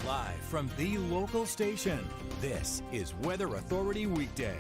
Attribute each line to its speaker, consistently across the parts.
Speaker 1: Live from the local station, this is Weather Authority Weekday.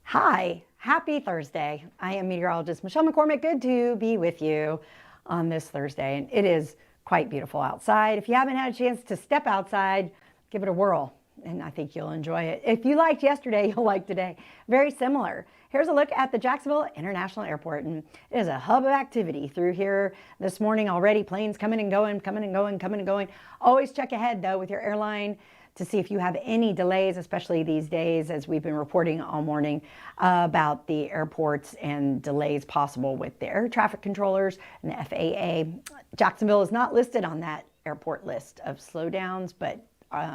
Speaker 2: Hi, happy Thursday. I am meteorologist Michelle McCormick. Good to be with you on this Thursday. And it is quite beautiful outside. If you haven't had a chance to step outside, give it a whirl, and I think you'll enjoy it. If you liked yesterday, you'll like today. Very similar. Here's a look at the Jacksonville International Airport, and it is a hub of activity through here this morning already. Planes coming and going, coming and going, coming and going. Always check ahead, though, with your airline to see if you have any delays, especially these days, as we've been reporting all morning about the airports and delays possible with the air traffic controllers and the FAA. Jacksonville is not listed on that airport list of slowdowns, but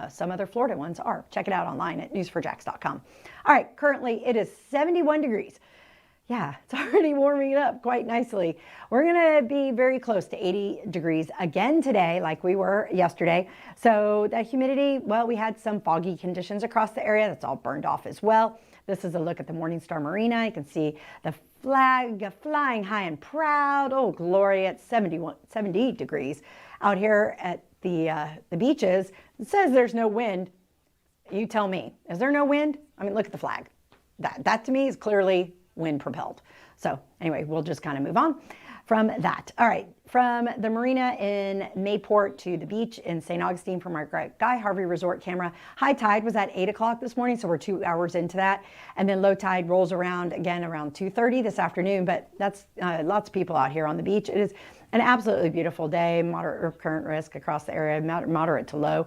Speaker 2: some other Florida ones are. Check it out online at news4jax.com. All right, currently it is 71 degrees. Yeah, it's already warming it up quite nicely. We're going to be very close to 80 degrees again today, like we were yesterday. So that humidity, well, we had some foggy conditions across the area. That's all burned off as well. This is a look at the Morningstar Marina. You can see the flag flying high and proud. Oh, glory, at 70 degrees. Out here at the beaches, it says there's no wind. You tell me, is there no wind? I mean, look at the flag. That to me is clearly wind propelled. So anyway, we'll just kind of move on from that. All right, from the marina in Mayport to the beach in St. Augustine from our Guy Harvey Resort camera. High tide was at 8 o'clock this morning, so we're 2 hours into that. And then low tide rolls around again around 2:30 this afternoon, but that's lots of people out here on the beach. It is an absolutely beautiful day, moderate current risk across the area, moderate to low.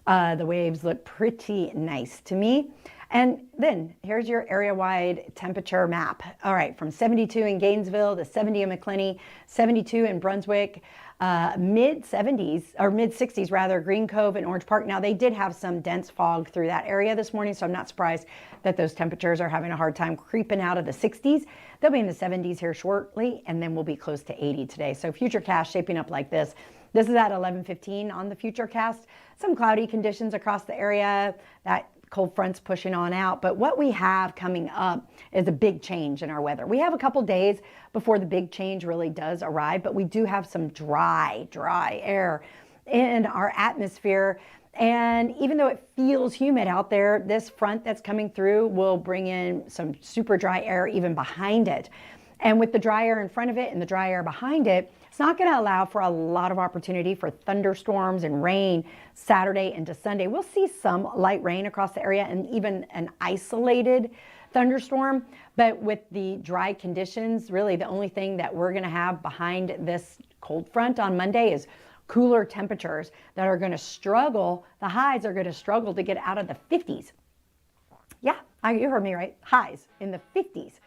Speaker 2: The waves look pretty nice to me. And then here's your area-wide temperature map. All right, from 72 in Gainesville to 70 in McClenny, 72 in Brunswick, mid-70s, or mid-60s rather, Green Cove and Orange Park. Now, they did have some dense fog through that area this morning, so I'm not surprised that those temperatures are having a hard time creeping out of the 60s. They'll be in the 70s here shortly, and then we'll be close to 80 today. So Futurecast shaping up like this. This is at 11:15 on the Futurecast. Some cloudy conditions across the area. That cold front's pushing on out, but what we have coming up is a big change in our weather. We have a couple days before the big change really does arrive, but we do have some dry air in our atmosphere. And even though it feels humid out there, this front that's coming through will bring in some super dry air even behind it. And with the dry air in front of it and the dry air behind it, it's not going to allow for a lot of opportunity for thunderstorms and rain Saturday into Sunday. We'll see some light rain across the area and even an isolated thunderstorm. But with the dry conditions, really the only thing that we're going to have behind this cold front on Monday is cooler temperatures that are going to struggle. The highs are going to struggle to get out of the 50s. Yeah, you heard me right. Highs in the 50s.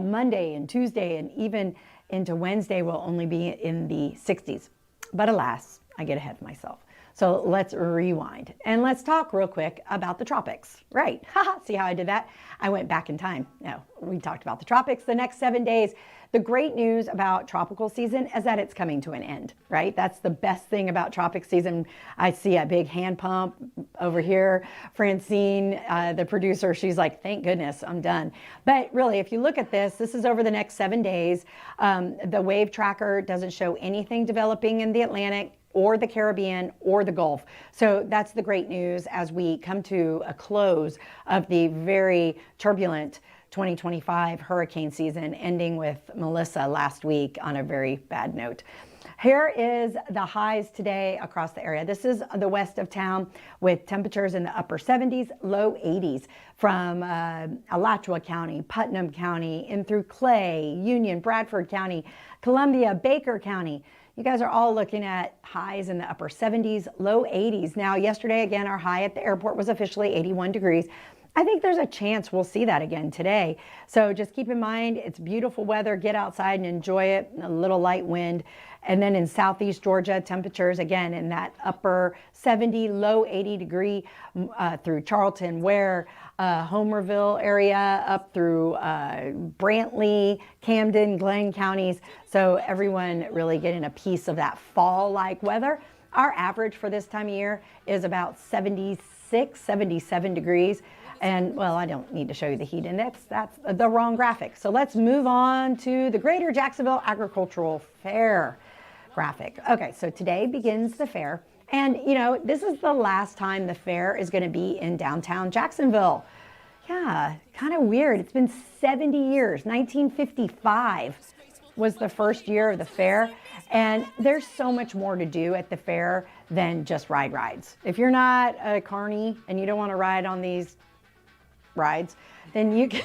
Speaker 2: Monday and Tuesday and even into Wednesday will only be in the 60s. But alas, I get ahead of myself. So let's rewind and let's talk real quick about the tropics. Right. See how I did that? I went back in time. No, we talked about the tropics the next 7 days. The great news about tropical season is that it's coming to an end, right? That's the best thing about tropic season. I see a big hand pump over here. Francine, the producer, she's like, thank goodness, I'm done. But really, if you look at this is over the next 7 days. The wave tracker doesn't show anything developing in the Atlantic or the Caribbean or the Gulf. So that's the great news as we come to a close of the very turbulent 2025 hurricane season, ending with Melissa last week on a very bad note. Here is the highs today across the area. This is the west of town with temperatures in the upper 70s, low 80s from Alachua County, Putnam County, in through Clay, Union, Bradford County, Columbia, Baker County. You guys are all looking at highs in the upper 70s, low 80s. Now, yesterday, again, our high at the airport was officially 81 degrees. I think there's a chance we'll see that again today. So just keep in mind, it's beautiful weather. Get outside and enjoy it. A little light wind. And then in southeast Georgia, temperatures again in that upper 70, low 80 degree through Charlton, Ware, Homerville area, up through Brantley, Camden, Glenn counties. So everyone really getting a piece of that fall-like weather. Our average for this time of year is about 76, 77 degrees. And, well, I don't need to show you the heat index. That's the wrong graphic. So let's move on to the Greater Jacksonville Agricultural Fair. traffic. Okay, so today begins the fair. And, you know, this is the last time the fair is going to be in downtown Jacksonville. Yeah, kind of weird. It's been 70 years. 1955 was the first year of the fair. And there's so much more to do at the fair than just ride rides. If you're not a carny and you don't want to ride on these rides, then you can...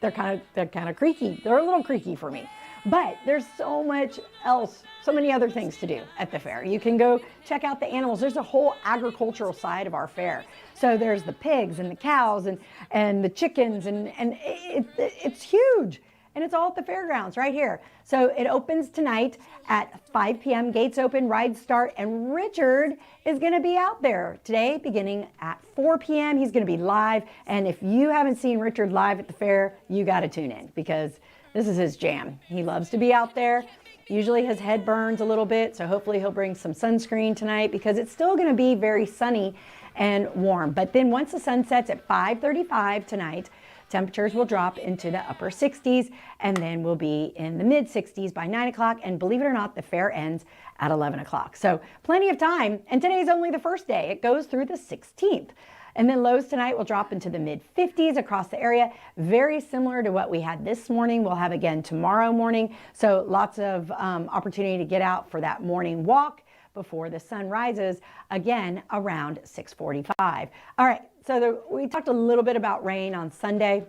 Speaker 2: they're kind of creaky. They're a little creaky for me. But there's so much else, so many other things to do at the fair. You can go check out the animals. There's a whole agricultural side of our fair. So there's the pigs and the cows and the chickens, and it's huge. And it's all at the fairgrounds right here. So it opens tonight at 5 p.m. Gates open, rides start, and Richard is going to be out there today beginning at 4 p.m. He's going to be live. And if you haven't seen Richard live at the fair, you got to tune in because this is his jam. He loves to be out there. Usually his head burns a little bit, so hopefully he'll bring some sunscreen tonight because it's still going to be very sunny and warm. But then once the sun sets at 5:35 tonight, temperatures will drop into the upper 60s, and then we'll be in the mid 60s by 9 o'clock. And believe it or not, the fair ends at 11 o'clock. So plenty of time. And today's only the first day. It goes through the 16th. And then lows tonight will drop into the mid 50s across the area. Very similar to what we had this morning. We'll have again tomorrow morning. So lots of opportunity to get out for that morning walk before the sun rises again around 6:45. All right. So we talked a little bit about rain on Sunday,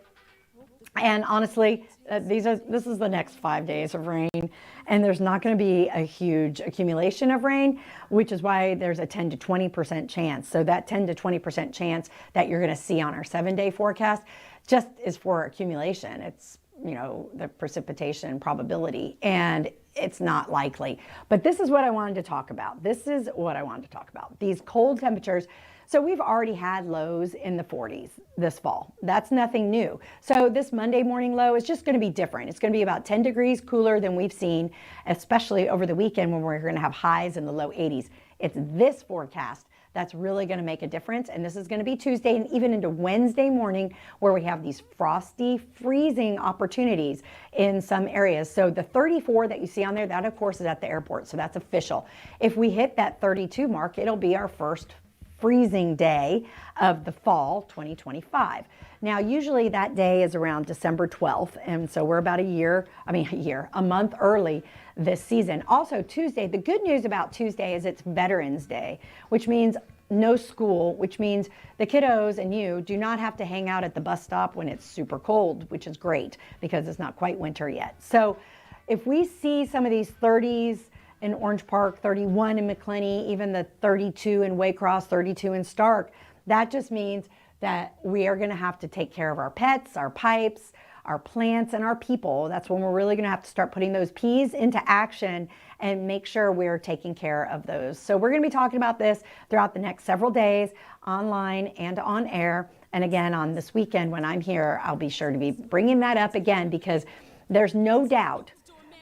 Speaker 2: and honestly, this is the next 5 days of rain, and there's not going to be a huge accumulation of rain, which is why there's a 10 to 20% chance. So that 10 to 20% chance that you're going to see on our 7-day forecast just is for accumulation. It's, you know, the precipitation probability, and it's not likely. But this is what I wanted to talk about. These cold temperatures. So we've already had lows in the 40s this fall. That's nothing new. So this Monday morning low is just going to be different. It's going to be about 10 degrees cooler than we've seen, especially over the weekend when we're going to have highs in the low 80s. It's this forecast that's really going to make a difference. And this is going to be Tuesday and even into Wednesday morning where we have these frosty, freezing opportunities in some areas. So the 34 that you see on there, that of course is at the airport. So that's official. If we hit that 32 mark, it'll be our first freezing day of the fall 2025. Now, usually that day is around December 12th. And so we're about a month early this season. Also Tuesday, the good news about Tuesday is it's Veterans Day, which means no school, which means the kiddos and you do not have to hang out at the bus stop when it's super cold, which is great because it's not quite winter yet. So if we see some of these 30s in Orange Park, 31 in McClenny, even the 32 in Waycross, 32 in Stark, that just means that we are going to have to take care of our pets, our pipes, our plants, and our people. That's when we're really going to have to start putting those P's into action and make sure we're taking care of those. So we're going to be talking about this throughout the next several days, online and on air. And again, on this weekend when I'm here, I'll be sure to be bringing that up again because there's no doubt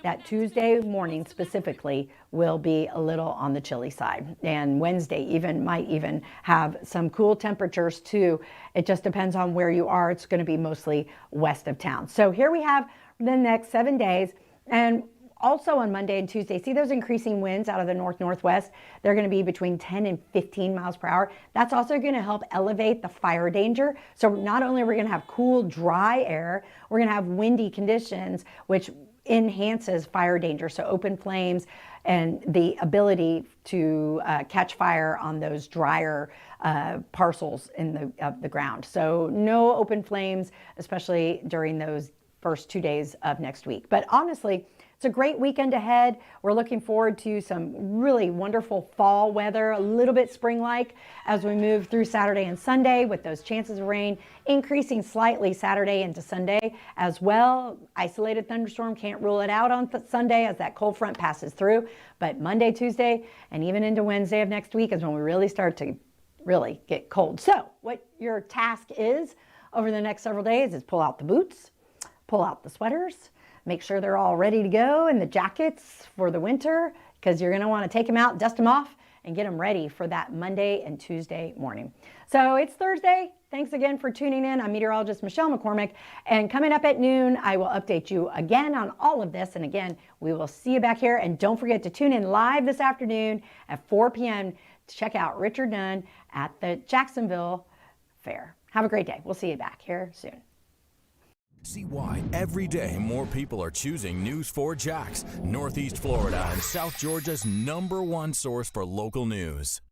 Speaker 2: that Tuesday morning specifically will be a little on the chilly side. And Wednesday might even have some cool temperatures too. It just depends on where you are. It's going to be mostly west of town. So here we have the next 7 days. And also on Monday and Tuesday, see those increasing winds out of the north-northwest? They're going to be between 10 and 15 miles per hour. That's also going to help elevate the fire danger. So not only are we going to have cool, dry air, we're going to have windy conditions, which enhances fire danger. So open flames and the ability to catch fire on those drier parcels in the ground. So no open flames, especially during those first 2 days of next week. But honestly, it's a great weekend ahead. We're looking forward to some really wonderful fall weather, a little bit spring-like as we move through Saturday and Sunday with those chances of rain increasing slightly Saturday into Sunday as well. Isolated thunderstorm, can't rule it out on Sunday as that cold front passes through. But Monday, Tuesday, and even into Wednesday of next week is when we really start to really get cold. So what your task is over the next several days is pull out the boots, pull out the sweaters, make sure they're all ready to go, and the jackets for the winter, because you're going to want to take them out, dust them off, and get them ready for that Monday and Tuesday morning. So it's Thursday. Thanks again for tuning in. I'm meteorologist Michelle McCormick, and coming up at noon, I will update you again on all of this. And again, we will see you back here. And don't forget to tune in live this afternoon at 4 p.m. to check out Richard Dunn at the Jacksonville Fair. Have a great day. We'll see you back here soon.
Speaker 1: See why every day more people are choosing News4JAX, Northeast Florida and South Georgia's #1 source for local news.